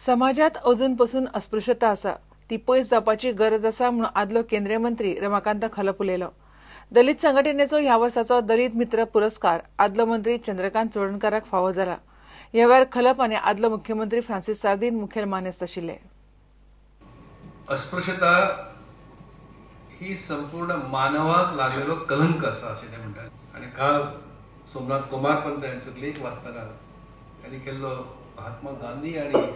समाजात अजूनपासून अस्पृश्यता आसा ती पयस जावपाची गरज आसा म्हणून आदलो केंद्रीय मंत्री रमाकांत खलप उलयलो. दलित संघटनेचो ह्या वर्साचो दलित मित्र पुरस्कार आदलो मंत्री चंद्रकांत चोडणकाराक फावो जाला. ह्या वेळार खलप आनी आदलो मुख्यमंत्री फ्रांसीस सार्दीन मुखेल मानेस्त आशिल्ले. अस्पृश्यता ही संपूर्ण मानवाक लागलेलो कलंक आसा अशें ते म्हणटात. आनी काल सोमनाथ कुमार पंत यांचो लेख वाचतना त्यांनी केल्लो महात्मा गांधी आणि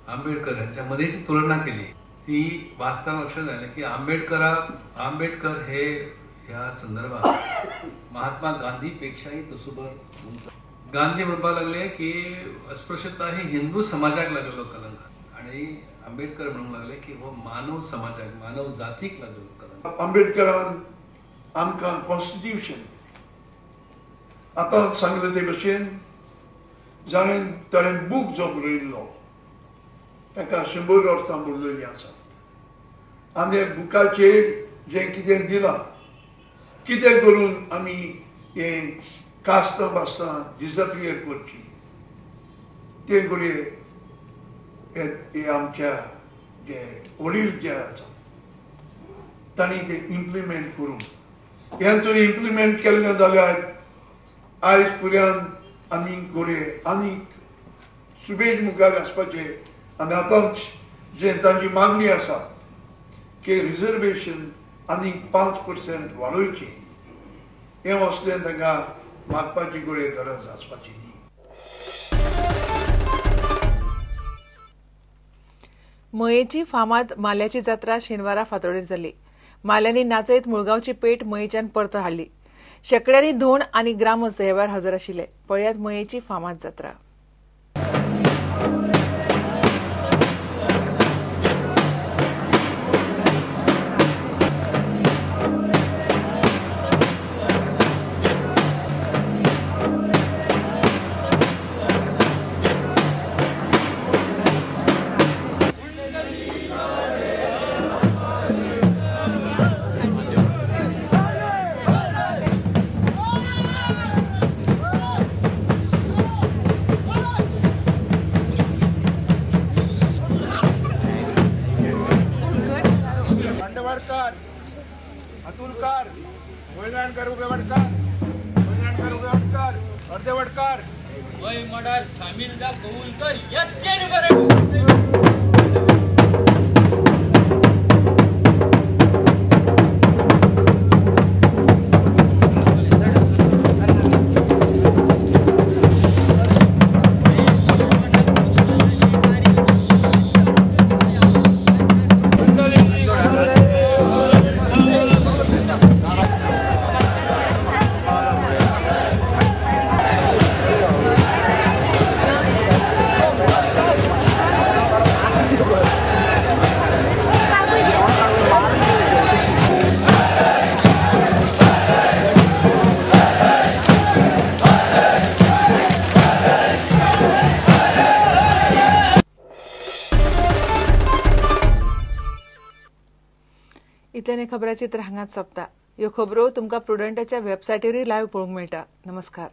आंबेडकर यांच्या मध्येची तुलना केली. ती वाचताना लक्षात आलं की आंबेडकर हे ह्या संदर्भात महात्मा गांधीपेक्षाही तसुभर उंच. गांधी म्हणपाक लागले की अस्पृश्यता ही हिंदू समाजाक लागलेलो कलंक आणि आंबेडकर म्हणूंक लागले की हो मानव समाजाक मानव जातीक लागलेलो कलंक. आंबेडकरान आमकां कॉन्स्टिट्यूशन आतां सांगले ते भशेन ताणें बूक जो बरयल्लो ताका 100 वर्सां बरयल्ली आसा आनी बुकाचेर जें कितें दिलां कितें करून आमी हें कास्तां बास्तां डिसअपियर करची ते घडये हे आमच्या जे वडील जे आसा तांणी ते इम्प्लिमेंट करून हें तर इम्प्लिमेंट केल्लें जाल्यार आयज पर्यंत आमी घडये आनीक सुबेज मुखार आसपाचें. आनी आतांच जे तांची मागणी आसा की रिजर्वेशन आनी 5% वाडोवची हें असलें तांकां मागपाची घडये गरज आसपाची न्ही. मयेची फामाद माल्याची जात्रा शेनवारा फातोडेर जाली. माल्यांनी नाचयत मुळगांवची पेट मयेच्यान परत हाडली. शेकड्यांनी धोंड आनी ग्रामस्थ ह्या वेळार हजर आशिल्ले. पळयात मयेची फामाद जात्रा. अतुलकार, वैराणकर उगवडकर, अर्धवडकर, वय मर्डर सामील जा कबूल कर. यस केन बरे. इतल्यान खबरांची तर हांगाच सोंपता. ह्यो खबरो तुमकां प्रुडंटाच्या वेबसायटीरय लायव्ह पळोवंक मेळटा. नमस्कार.